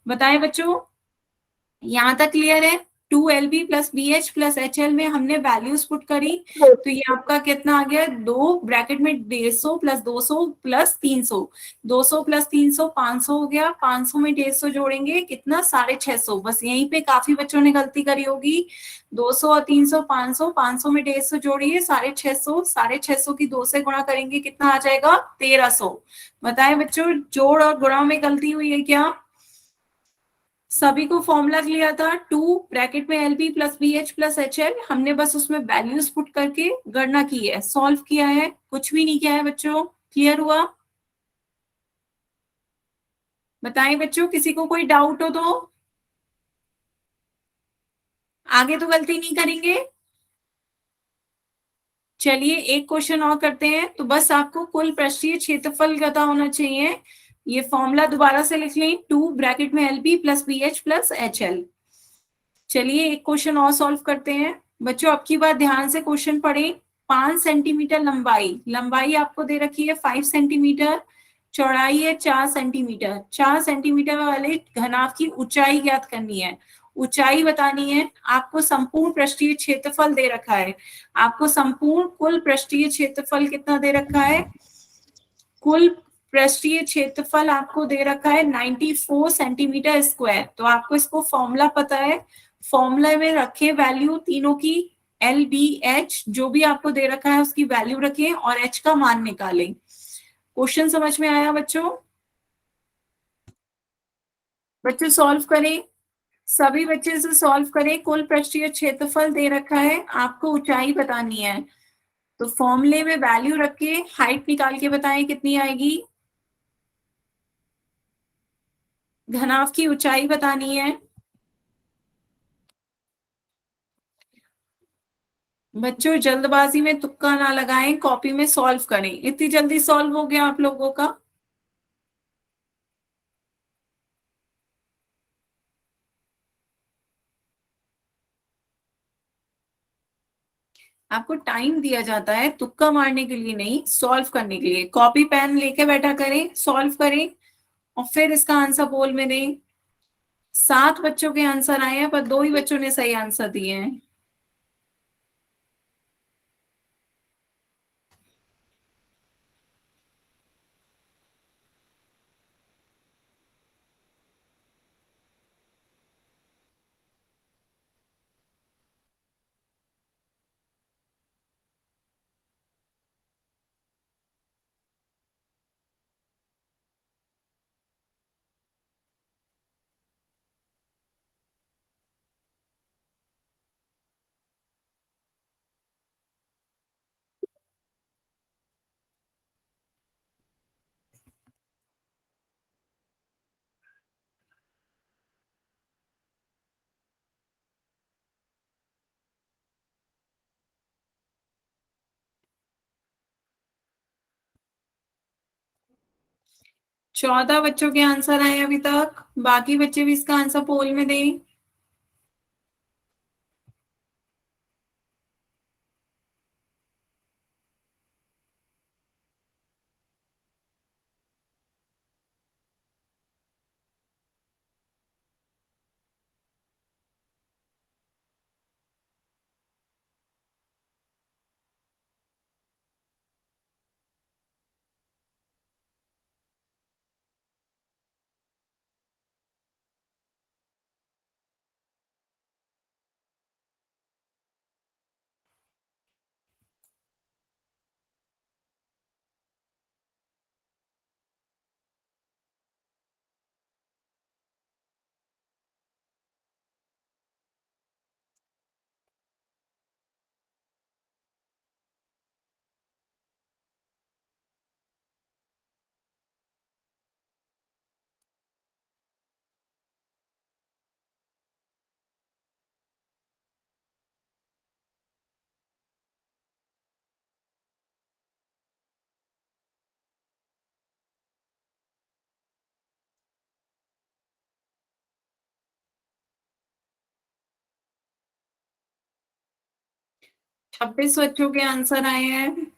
बताएं बच्चों यहां तक क्लियर है। 2LB plus BH plus HL में हमने वैल्यूज पुट करी तो ये आपका कितना आ गया, 2 ब्रैकेट में 150 प्लस 200 प्लस 300, 200 प्लस 300 500 हो गया, 500 में 150 जोड़ेंगे कितना 650। बस यहीं पे काफी बच्चों ने गलती करी होगी। 200 और 300 500, 500 में 150 जोड़िए 650, 650 की 2 से गुणा करेंगे कितना आ जाएगा 1300। बताएं बच्चों जोड़ और गुणा में गलती हुई है क्या। सभी को फॉर्मूला क्लियर था, 2 ब्रैकेट में LB plus BH plus HL, हमने बस उसमें वैल्यूज पुट करके गणना की है, सॉल्व किया है, कुछ भी नहीं किया है बच्चों। क्लियर हुआ। बताएं बच्चों किसी को कोई डाउट हो तो, आगे तो गलती नहीं करेंगे। चलिए एक क्वेश्चन और करते हैं। तो बस आपको कुल पृष्ठीय क्षेत्रफल पता होना चाहिए। ये फॉर्मूला दोबारा से लिख लें, 2 ब्रैकेट में LB plus BH plus HL। चलिए एक क्वेश्चन और सॉल्व करते हैं बच्चों, अब की बार ध्यान से क्वेश्चन पढ़ें। 5 सेंटीमीटर लंबाई, लंबाई आपको दे रखी है 5 सेंटीमीटर, चौड़ाई है 4 सेंटीमीटर, 4 सेंटीमीटर वाले घनाभ की ऊंचाई ज्ञात करनी है, ऊंचाई बतानी है। आपको संपूर्ण पृष्ठीय क्षेत्रफल दे रखा है, आपको संपूर्ण कुल पृष्ठीय क्षेत्रफल कितना दे रखा है, कुल पृष्ठीय क्षेत्रफल आपको दे रखा है 94 सेंटीमीटर स्क्वायर। तो आपको इसको फॉर्मूला पता है, फॉर्मूला में रखें वैल्यू तीनों की, LBH जो भी आपको दे रखा है उसकी वैल्यू रखें और H का मान निकालें। क्वेश्चन समझ में आया बच्चों। बच्चे सॉल्व करें, सभी बच्चे से सॉल्व करें। कुल पृष्ठीय क्षेत्रफल दे रखा है, आपको ऊंचाई बतानी है। तो फॉर्मूले में वैल्यू रख के हाइट निकाल के बताएं कितनी आएगी, घनाभ की ऊंचाई बतानी है। बच्चों जल्दबाजी में तुक्का ना लगाएं, कॉपी में सॉल्व करें। इतनी जल्दी सॉल्व हो गया आप लोगों का। आपको टाइम दिया जाता है तुक्का मारने के लिए नहीं, सॉल्व करने के लिए। कॉपी पेन लेके बैठा करें, सॉल्व करें और फिर इसका आंसर बोल में दें। 7 बच्चों के आंसर आए हैं पर 2 ही बच्चों ने सही आंसर दिए हैं। 14 बच्चों के आंसर आए अभी तक, बाकी बच्चे भी इसका आंसर पोल में दें। छब्बीस बच्चों के आंसर आए हैं।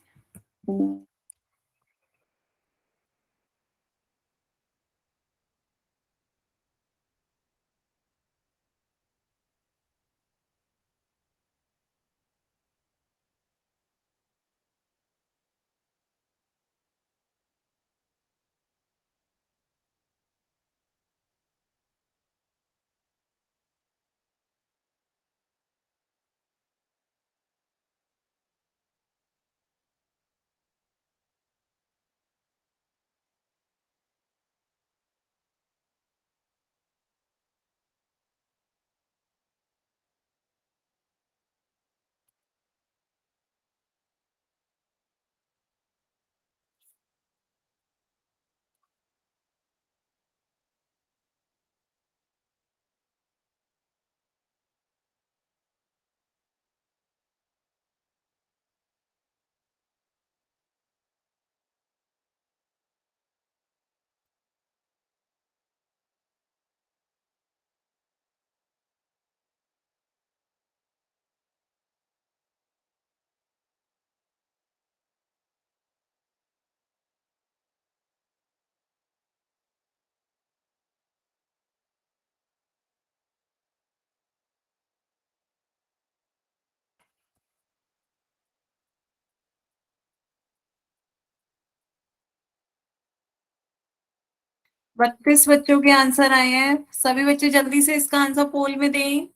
बत्तीस बच्चों के आंसर आए हैं, सभी बच्चे जल्दी से इसका आंसर पोल में दें।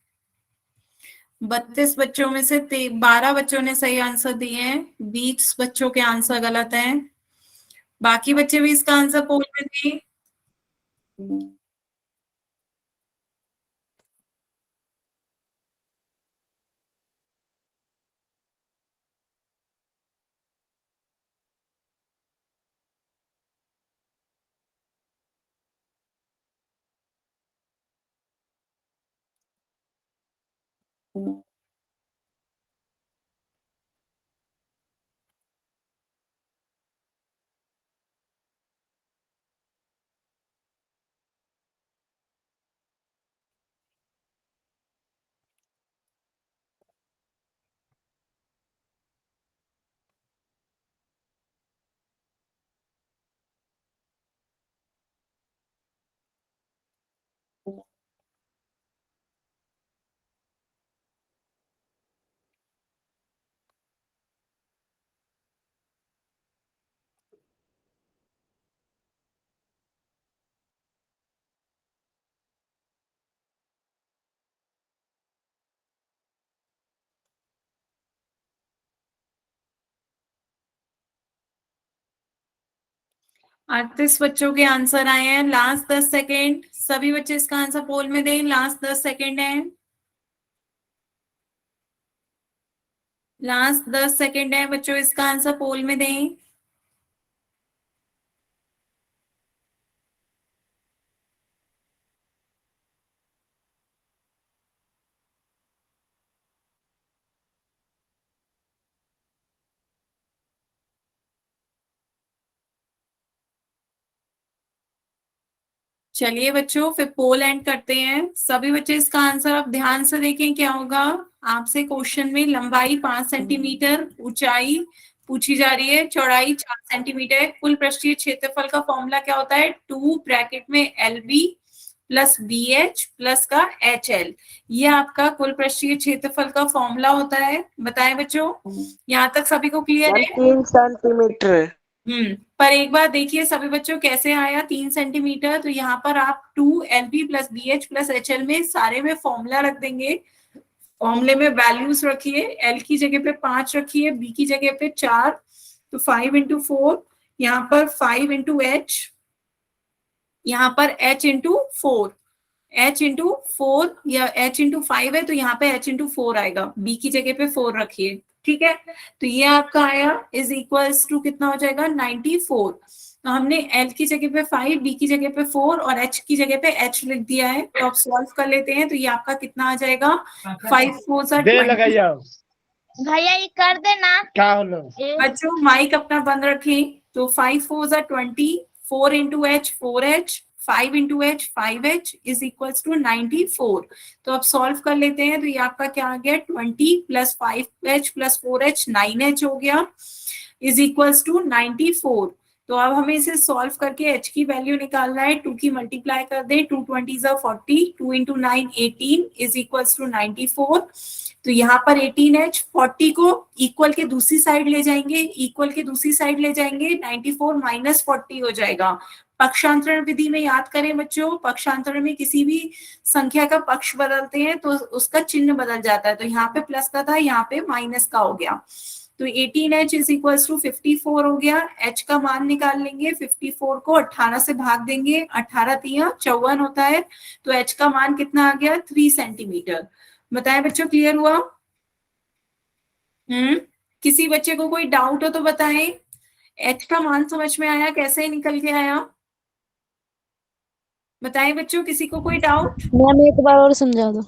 32 बच्चों में से 12 बच्चों ने सही आंसर दिए हैं, 20 बच्चों के आंसर गलत हैं। बाकी बच्चे भी इसका आंसर पोल में दें। अड़तीस बच्चों के आंसर आए हैं, लास्ट 10 सेकेंड, सभी बच्चे इसका आंसर पोल में दें, लास्ट 10 सेकेंड है। लास्ट 10 सेकेंड है बच्चों, इसका आंसर पोल में दें। चलिए बच्चों, फिर पोल एंड करते हैं। सभी बच्चे इसका आंसर आप ध्यान से देखें क्या होगा। आपसे क्वेश्चन में लंबाई 5 सेंटीमीटर, ऊंचाई पूछी जा रही है, चौड़ाई 4 सेंटीमीटर। कुल पृष्ठीय क्षेत्रफल का फॉर्मूला क्या होता है? 2 ब्रैकेट में LB प्लस BH प्लस का HL। ये आपका कुल पृष्ठीय क्षेत्रफल का फॉर्मूला होता है। बताएं बच्चों, यहाँ तक सभी को क्लियर मैम है? 3 सेंटीमीटर। पर एक बार देखिए सभी बच्चों कैसे आया 3 सेंटीमीटर। तो यहाँ पर आप 2LB plus BH plus HL में सारे में फॉर्मूला रख देंगे। फॉर्मूले में वैल्यूज रखिए, L की जगह पे 5 रखिए, B की जगह पे 4, तो 5 इंटू 4, यहाँ पर 5 इंटू H, यहाँ पर H इंटू 4, H इंटू 4 या H इंटू 5 है तो यहाँ पे H इंटू 4 आएगा। B की जगह पे 4 रखिए, ठीक है। तो ये आपका आया इज इक्वल्स टू कितना हो जाएगा? 94। तो हमने L की जगह पे 5, B की जगह पे 4 और H की जगह पे H लिख दिया है। तो आप सॉल्व कर लेते हैं। तो ये आपका कितना आ जाएगा? 5 4 20। भैया ये कर देना क्या होलो। बच्चों माइक अपना बंद रखें। तो 5 4 20, 4 into H 4H, 5 into H 5H is equals to 94। तो अब सॉल्व कर लेते हैं। तो ये आपका क्या आ गया? 20 plus 5H plus 4H 9H हो गया इज इक्वल्स टू 94। तो अब हमें इसे सॉल्व करके H की वैल्यू निकालना है। 2 की मल्टीप्लाई कर दें, 2 20 40, 2 इंटू 9 18 इज इक्वल्स टू 94। तो यहाँ पर 18H, 40 को इक्वल के दूसरी साइड ले जाएंगे, इक्वल के दूसरी साइड ले जाएंगे, 94 माइनस 40 हो जाएगा। पक्षांतरण विधि में याद करें बच्चों, पक्षांतरण में किसी भी संख्या का पक्ष बदलते हैं तो उसका चिन्ह बदल जाता है। तो यहाँ पे प्लस का था, यहाँ पे माइनस का हो गया। तो 18H इज इक्वल टू 54 हो गया। H का मान निकाल लेंगे, 54 को 18 से भाग देंगे, 18 तिया 54 होता है। तो H का मान कितना आ गया? 3 सेंटीमीटर। बताएं बच्चों, क्लियर हुआ? किसी बच्चे को कोई डाउट हो तो बताएं। H का मान समझ में आया? कैसे निकल के आया? बताएं बच्चों, किसी को कोई डाउट? मैम एक बार और समझा दो।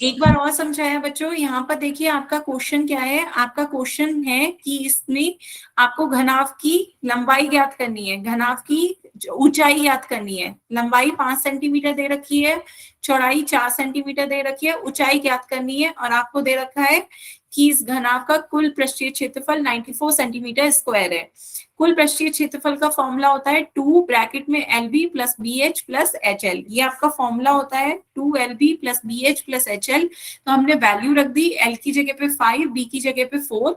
एक बार और समझाया बच्चों। यहाँ पर देखिए आपका क्वेश्चन क्या है। आपका क्वेश्चन है कि इसमें आपको घनाभ की लंबाई ज्ञात करनी है, घनाभ की ऊंचाई ज्ञात करनी है। लंबाई 5 सेंटीमीटर दे रखी है, चौड़ाई 4 सेंटीमीटर दे रखी है, ऊंचाई ज्ञात करनी है। और आपको दे रखा है कि इस घनाभ का कुल पृष्ठीय क्षेत्रफल 94 सेंटीमीटर स्क्वायर है। कुल पृष्ठीय क्षेत्रफल का फॉर्मूला होता है 2 ब्रैकेट में LB plus BH plus HL। ये आपका फॉर्मूला होता है 2LB plus BH plus HL। तो हमने वैल्यू रख दी, L की जगह पे 5, B की जगह पे 4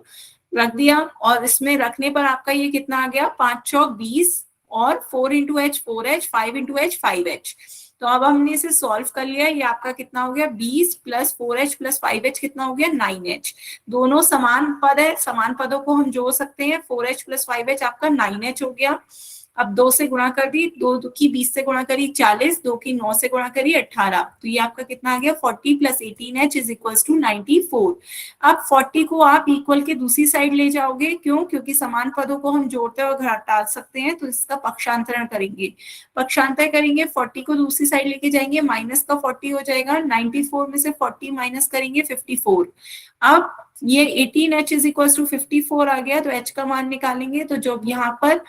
रख दिया। और इसमें रखने पर आपका ये कितना आ गया? 5 चौक 20 और 4 into H 4H, 5 into H 5H। तो अब हमने इसे सॉल्व कर लिया। ये आपका कितना हो गया? 20 प्लस 4H प्लस 5H कितना हो गया? 9H। दोनों समान पद है, समान पदों को हम जोड़ सकते हैं। 4H प्लस 5H आपका 9H हो गया। अब 2 से गुणा कर दी, 2 की 20 से गुणा करी 40, 2 की 9 से गुणा करी 18। तो ये आपका कितना आ गया? 40 plus 18H is equals to 94। अब 40 को आप इक्वल के दूसरी साइड ले जाओगे। क्यों? क्योंकि समान पदों को हम जोड़ते और घटा सकते हैं। तो इसका पक्षांतरण करेंगे, पक्षांतर करेंगे, 40 को दूसरी साइड लेके जाएंगे, माइनस का 40 हो जाएगा। 94 में से 40 माइनस करेंगे 54। अब ये 18H इज इक्वल टू 54 आ गया। तो H का मान निकालेंगे। तो जो यहाँ पर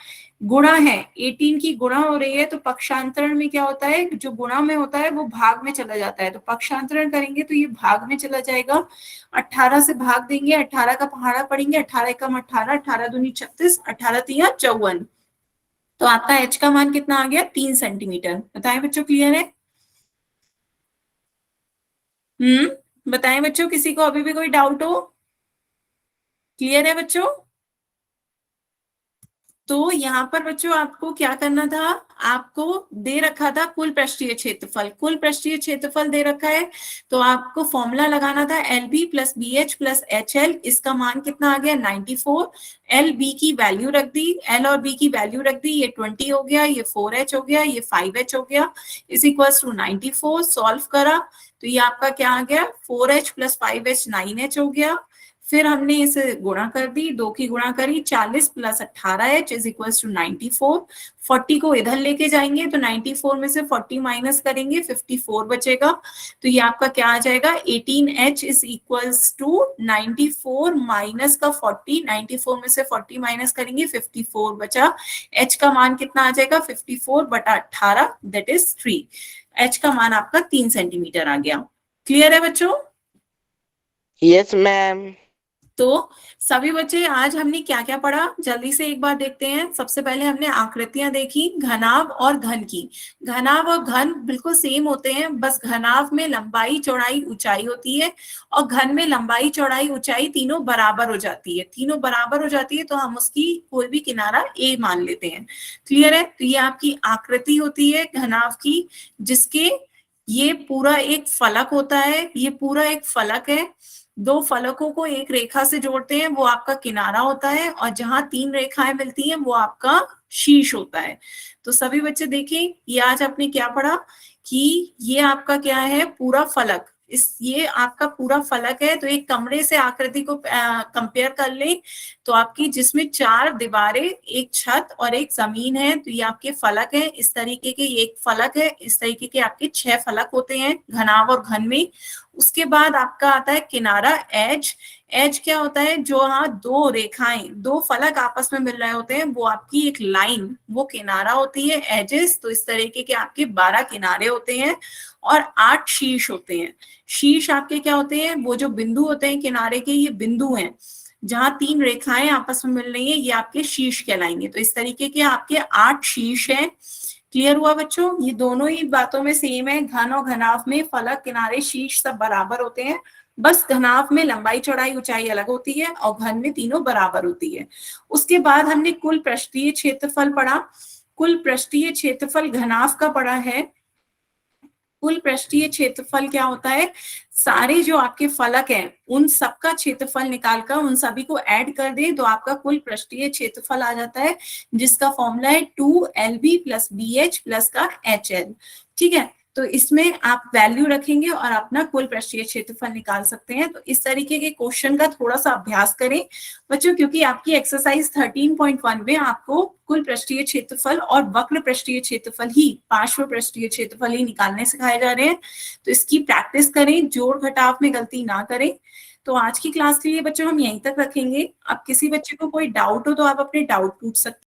गुणा है, 18 की गुणा हो रही है, तो पक्षांतरण में क्या होता है? जो गुणा में होता है वो भाग में चला जाता है। तो पक्षांतरण करेंगे तो ये भाग में चला जाएगा। 18 से भाग देंगे, 18 का पहाड़ा पढ़ेंगे, 18 एकम 18, 18 दूनी 36, 18 तिया 54। तो आपका H का मान कितना आ गया? 3 सेंटीमीटर। बताएं बच्चों, क्लियर है? बताएं बच्चों, किसी को अभी भी कोई डाउट हो? क्लियर है बच्चों? तो यहाँ पर बच्चों आपको क्या करना था? आपको दे रखा था कुल पृष्ठीय क्षेत्रफल, कुल पृष्ठीय क्षेत्रफल दे रखा है। तो आपको फॉर्मूला लगाना था LB plus BH plus HL। इसका मान कितना आ गया? 94। LB की वैल्यू रख दी, L और B की वैल्यू रख दी। ये 20 हो गया, ये 4H हो गया, ये 5H हो गया इज इक्वल टू 94। सॉल्व करा तो ये आपका क्या आ गया? 4H प्लस 5H 9H हो गया। फिर हमने इसे गुणा कर दी, 2 की गुणा करी, 40 plus 18h is equals to 94। 40 को इधर लेके जाएंगे तो 94 में से 40 माइनस करेंगे, 54 बचेगा। तो ये आपका क्या आ जाएगा, 18h is equals to 94 minus का 40, 94 में से 40 माइनस करेंगे, 54 बचा। h का मान कितना आ जाएगा, 54 बटा 18 दैट इज 3। h का मान आपका 3 सेंटीमीटर आ गया। क्लियर है बच्चों? Yes ma'am. तो सभी बच्चे आज हमने क्या क्या पढ़ा, जल्दी से एक बार देखते हैं। सबसे पहले हमने आकृतियां देखी, घनाभ और घन की। घनाभ और घन बिल्कुल सेम होते हैं, बस घनाभ में लंबाई चौड़ाई ऊंचाई होती है और घन में लंबाई चौड़ाई ऊंचाई तीनों बराबर हो जाती है। तीनों बराबर हो जाती है तो हम उसकी कोई भी किनारा ए मान लेते हैं। क्लियर है? तो ये आपकी आकृति होती है घनाभ की, जिसके ये पूरा एक फलक होता है, ये पूरा एक फलक है। 2 फलकों को एक रेखा से जोड़ते हैं, वो आपका किनारा होता है, और जहां 3 रेखाएं मिलती हैं वो आपका शीर्ष होता है। तो सभी बच्चे देखें, ये आज आपने क्या पढ़ा कि ये आपका क्या है, पूरा फलक। ये आपका पूरा फलक है। तो एक कमरे से आकृति को कंपेयर कर लें तो आपकी, जिसमें 4 दीवारें, एक छत और एक जमीन है, तो ये आपके फलक है। इस तरीके के ये एक फलक है, इस तरीके के आपके 6 फलक होते हैं घनाभ और घन में। उसके बाद आपका आता है किनारा, एज। एज क्या होता है, जो हाँ 2 रेखाएं, 2 फलक आपस में मिल रहे होते हैं, वो आपकी एक लाइन, वो किनारा होती है एजेस। तो इस तरीके के आपके 12 किनारे होते हैं और 8 शीर्ष होते हैं। शीर्ष आपके क्या होते हैं, वो जो बिंदु होते हैं किनारे के, ये बिंदु हैं जहां 3 रेखाएं आपस में मिल रही है, ये आपके शीर्ष कहलाएंगे। तो इस तरीके के आपके 8 शीर्ष हैं। क्लियर हुआ बच्चों? ये दोनों ही बातों में सेम है, घन और घनाभ में फलक, किनारे, शीर्ष सब बराबर होते हैं। बस घनाभ में लंबाई चौड़ाई ऊंचाई अलग होती है और घन में तीनों बराबर होती है। उसके बाद हमने कुल पृष्ठीय क्षेत्रफल पढ़ा। कुल पृष्ठीय क्षेत्रफल घनाभ का पढ़ा है। कुल पृष्ठीय क्षेत्रफल क्या होता है, सारे जो आपके फलक हैं उन सबका क्षेत्रफल निकालकर उन सभी को ऐड कर दें तो आपका कुल पृष्ठीय क्षेत्रफल आ जाता है, जिसका फॉर्मूला है 2LB प्लस BH प्लस का HL। ठीक है, तो इसमें आप वैल्यू रखेंगे और अपना कुल पृष्ठीय क्षेत्रफल निकाल सकते हैं। तो इस तरीके के क्वेश्चन का थोड़ा सा अभ्यास करें बच्चों, क्योंकि आपकी एक्सरसाइज 13.1 में आपको कुल पृष्ठीय क्षेत्रफल और वक्र पृष्ठीय क्षेत्रफल ही, पार्श्व पृष्ठीय क्षेत्रफल ही निकालने सिखाए जा रहे हैं। तो इसकी प्रैक्टिस करें, जोड़ घटाव में गलती ना करें। तो आज की क्लास के लिए बच्चों हम यहीं तक रखेंगे। अब किसी बच्चे को कोई डाउट हो तो आप अपने डाउट पूछ सकते हैं।